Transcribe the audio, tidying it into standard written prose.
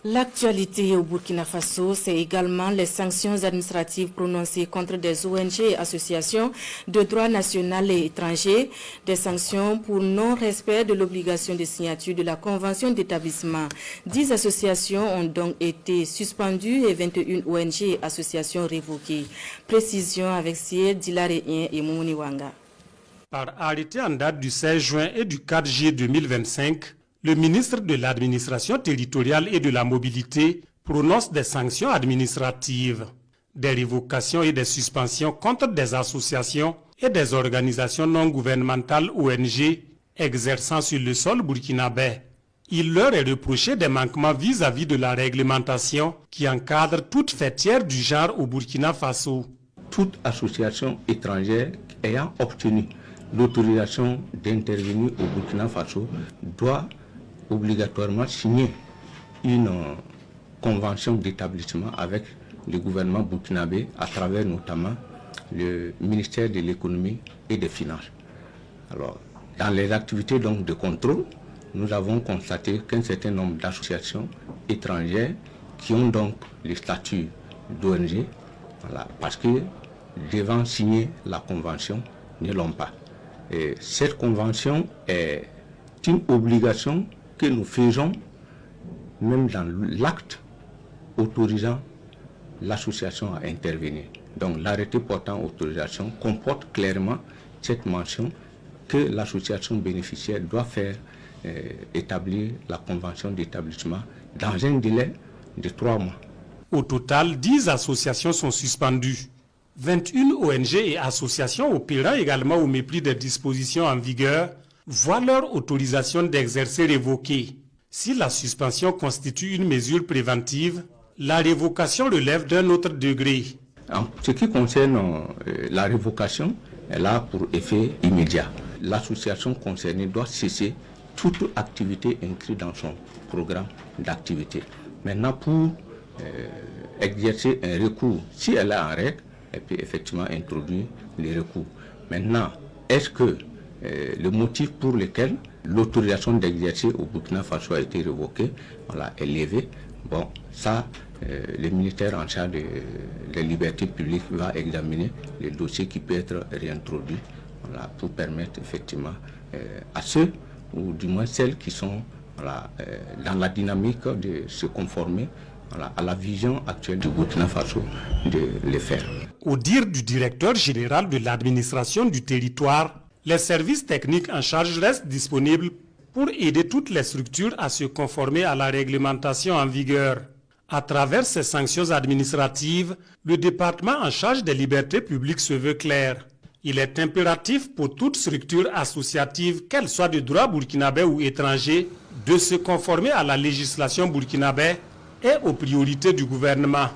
L'actualité au Burkina Faso, c'est également les sanctions administratives prononcées contre des ONG et associations de droit national et étranger, des sanctions pour non-respect de l'obligation de signature de la Convention d'établissement. 10 associations ont donc été suspendues et 21 ONG et associations révoquées. Précision avec Sier Dilaréen et Moumouni Wanga. Par arrêté en date du 16 juin et du 4 juillet 2025, le ministre de l'Administration territoriale et de la mobilité prononce des sanctions administratives, des révocations et des suspensions contre des associations et des organisations non gouvernementales ONG exerçant sur le sol burkinabé. Il leur est reproché des manquements vis-à-vis de la réglementation qui encadre toute fêtière du genre au Burkina Faso. Toute association étrangère ayant obtenu l'autorisation d'intervenir au Burkina Faso doit obligatoirement signer une convention d'établissement avec le gouvernement burkinabé à travers notamment le ministère de l'économie et des finances. Alors, dans les activités donc de contrôle, nous avons constaté qu'un certain nombre d'associations étrangères qui ont donc le statut d'ONG, voilà, parce que devant signer la convention, ne l'ont pas. Et cette convention est une obligation que nous faisons même dans l'acte autorisant l'association à intervenir. Donc l'arrêté portant autorisation comporte clairement cette mention que l'association bénéficiaire doit faire établir la convention d'établissement dans un délai de 3 mois. Au total, 10 associations sont suspendues. 21 ONG et associations opérant également au mépris des dispositions en vigueur voient leur autorisation d'exercer révoquée. Si la suspension constitue une mesure préventive, la révocation relève d'un autre degré. En ce qui concerne la révocation, elle a pour effet immédiat. L'association concernée doit cesser toute activité inscrite dans son programme d'activité. Maintenant, pour exercer un recours, si elle est en règle, elle peut effectivement introduire les recours. Maintenant, est-ce que le motif pour lequel l'autorisation d'exercer au Burkina Faso a été révoquée, voilà, est levé? Bon, ça, le ministère en charge des libertés publiques va examiner le dossier qui peut être réintroduit, voilà, pour permettre effectivement à ceux, ou du moins celles qui sont, voilà, dans la dynamique de se conformer, voilà, à la vision actuelle du Burkina Faso, de le faire. Au dire du directeur général de l'administration du territoire, les services techniques en charge restent disponibles pour aider toutes les structures à se conformer à la réglementation en vigueur. À travers ces sanctions administratives, le département en charge des libertés publiques se veut clair. Il est impératif pour toute structure associative, qu'elle soit de droit burkinabé ou étranger, de se conformer à la législation burkinabé et aux priorités du gouvernement.